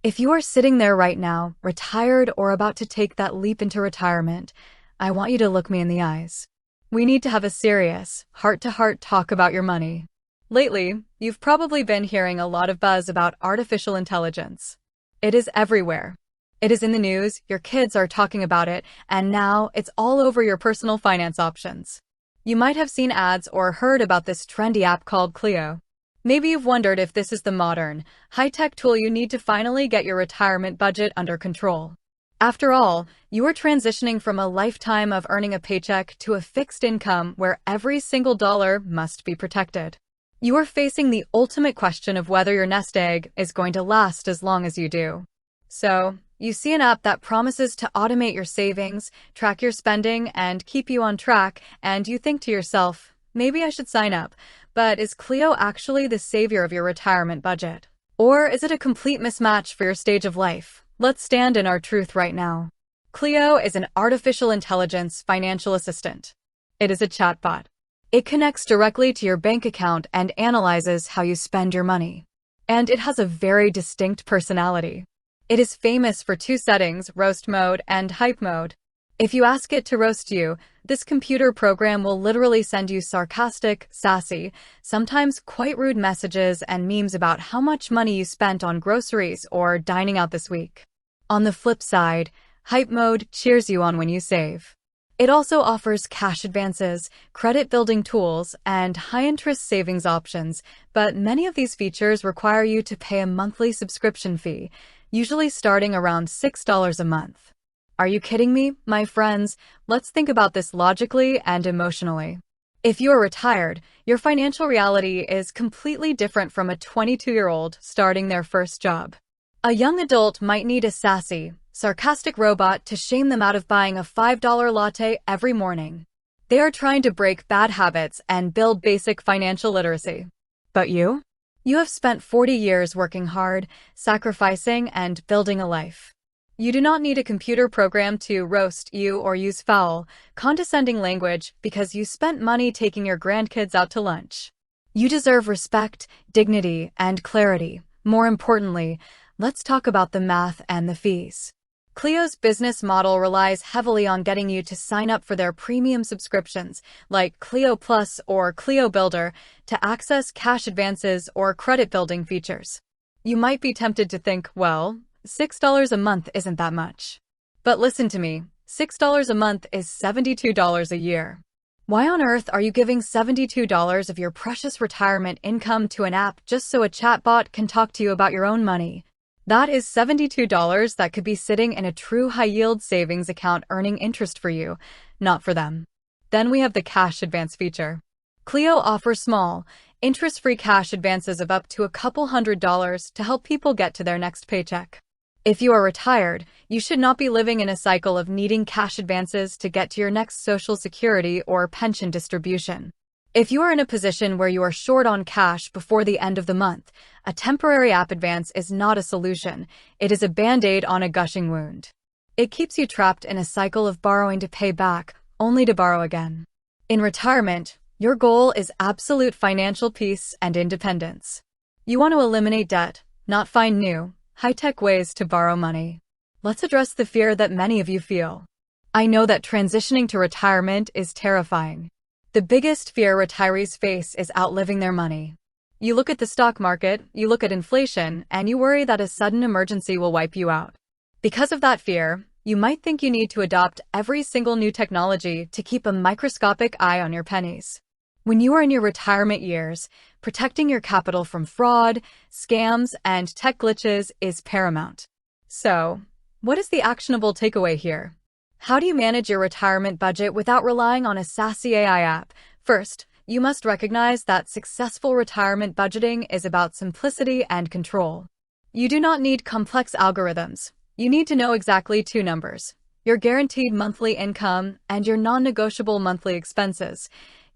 If you are sitting there right now, retired or about to take that leap into retirement, I want you to look me in the eyes. We need to have a serious, heart-to-heart talk about your money. Lately, you've probably been hearing a lot of buzz about artificial intelligence. It is everywhere. It is in the news, your kids are talking about it, and now it's all over your personal finance options. You might have seen ads or heard about this trendy app called Cleo. Maybe you've wondered if this is the modern, high-tech tool you need to finally get your retirement budget under control. After all, you are transitioning from a lifetime of earning a paycheck to a fixed income where every single dollar must be protected. You are facing the ultimate question of whether your nest egg is going to last as long as you do. So, you see an app that promises to automate your savings, track your spending, and keep you on track, and you think to yourself, maybe I should sign up, but is Cleo actually the savior of your retirement budget? Or is it a complete mismatch for your stage of life? Let's stand in our truth right now. Cleo is an artificial intelligence financial assistant. It is a chatbot. It connects directly to your bank account and analyzes how you spend your money. And it has a very distinct personality. It is famous for two settings, roast mode and hype mode. If you ask it to roast you, this computer program will literally send you sarcastic, sassy, sometimes quite rude messages and memes about how much money you spent on groceries or dining out this week. On the flip side, hype mode cheers you on when you save. It also offers cash advances, credit-building tools, and high-interest savings options, but many of these features require you to pay a monthly subscription fee, usually starting around $6 a month. Are you kidding me, my friends? Let's think about this logically and emotionally. If you are retired, your financial reality is completely different from a 22-year-old starting their first job. A young adult might need a sassy, sarcastic robot to shame them out of buying a $5 latte every morning. They are trying to break bad habits and build basic financial literacy. But you? You have spent 40 years working hard, sacrificing, and building a life. You do not need a computer program to roast you or use foul, condescending language because you spent money taking your grandkids out to lunch. You deserve respect, dignity, and clarity. More importantly, let's talk about the math and the fees. Cleo's business model relies heavily on getting you to sign up for their premium subscriptions, like Cleo Plus or Cleo Builder, to access cash advances or credit-building features. You might be tempted to think, well, $6 a month isn't that much. But listen to me, $6 a month is $72 a year. Why on earth are you giving $72 of your precious retirement income to an app just so a chatbot can talk to you about your own money? That is $72 that could be sitting in a true high-yield savings account earning interest for you, not for them. Then we have the cash advance feature. Cleo offers small, interest-free cash advances of up to a couple $100s to help people get to their next paycheck. If you are retired, you should not be living in a cycle of needing cash advances to get to your next Social Security or pension distribution. If you are in a position where you are short on cash before the end of the month, a temporary app advance is not a solution. It is a band-aid on a gushing wound. It keeps you trapped in a cycle of borrowing to pay back, only to borrow again. In retirement, your goal is absolute financial peace and independence. You want to eliminate debt, not find new, high-tech ways to borrow money. Let's address the fear that many of you feel. I know that transitioning to retirement is terrifying. The biggest fear retirees face is outliving their money. You look at the stock market, you look at inflation, and you worry that a sudden emergency will wipe you out. Because of that fear, you might think you need to adopt every single new technology to keep a microscopic eye on your pennies. When you are in your retirement years, protecting your capital from fraud, scams, and tech glitches is paramount. So, what is the actionable takeaway here? How do you manage your retirement budget without relying on a sassy AI app? First, you must recognize that successful retirement budgeting is about simplicity and control. You do not need complex algorithms. You need to know exactly two numbers: your guaranteed monthly income and your non-negotiable monthly expenses.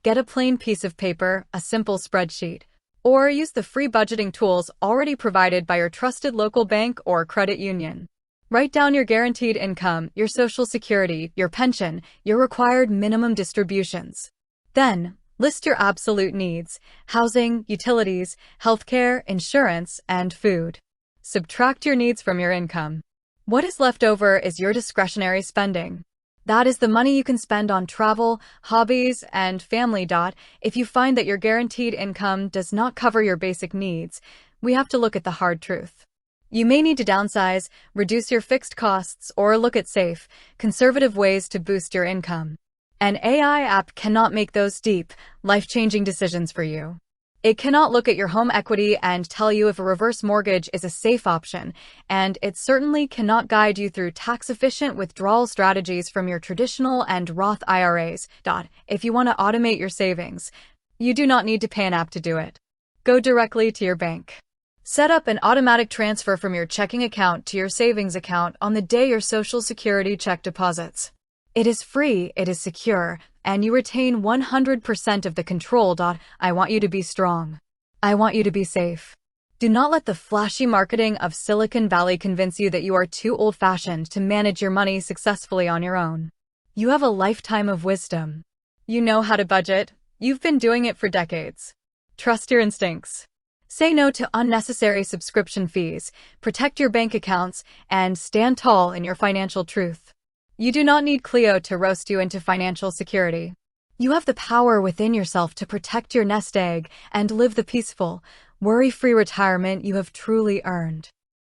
Get a plain piece of paper, a simple spreadsheet, or use the free budgeting tools already provided by your trusted local bank or credit union. Write down your guaranteed income, your Social Security, your pension, your required minimum distributions. Then, list your absolute needs: housing, utilities, healthcare, insurance, and food. Subtract your needs from your income. What is left over is your discretionary spending. That is the money you can spend on travel, hobbies, and family. If you find that your guaranteed income does not cover your basic needs, we have to look at the hard truth. You may need to downsize, reduce your fixed costs, or look at safe, conservative ways to boost your income. An AI app cannot make those deep, life-changing decisions for you. It cannot look at your home equity and tell you if a reverse mortgage is a safe option, and it certainly cannot guide you through tax-efficient withdrawal strategies from your traditional and Roth IRAs. If you want to automate your savings, you do not need to pay an app to do it. Go directly to your bank. Set up an automatic transfer from your checking account to your savings account on the day your Social Security check deposits. It is free, it is secure, and you retain 100% of the control. I want you to be strong. I want you to be safe. Do not let the flashy marketing of Silicon Valley convince you that you are too old-fashioned to manage your money successfully on your own. You have a lifetime of wisdom. You know how to budget. You've been doing it for decades. Trust your instincts. Say no to unnecessary subscription fees, protect your bank accounts, and stand tall in your financial truth. You do not need Cleo to roast you into financial security. You have the power within yourself to protect your nest egg and live the peaceful, worry-free retirement you have truly earned.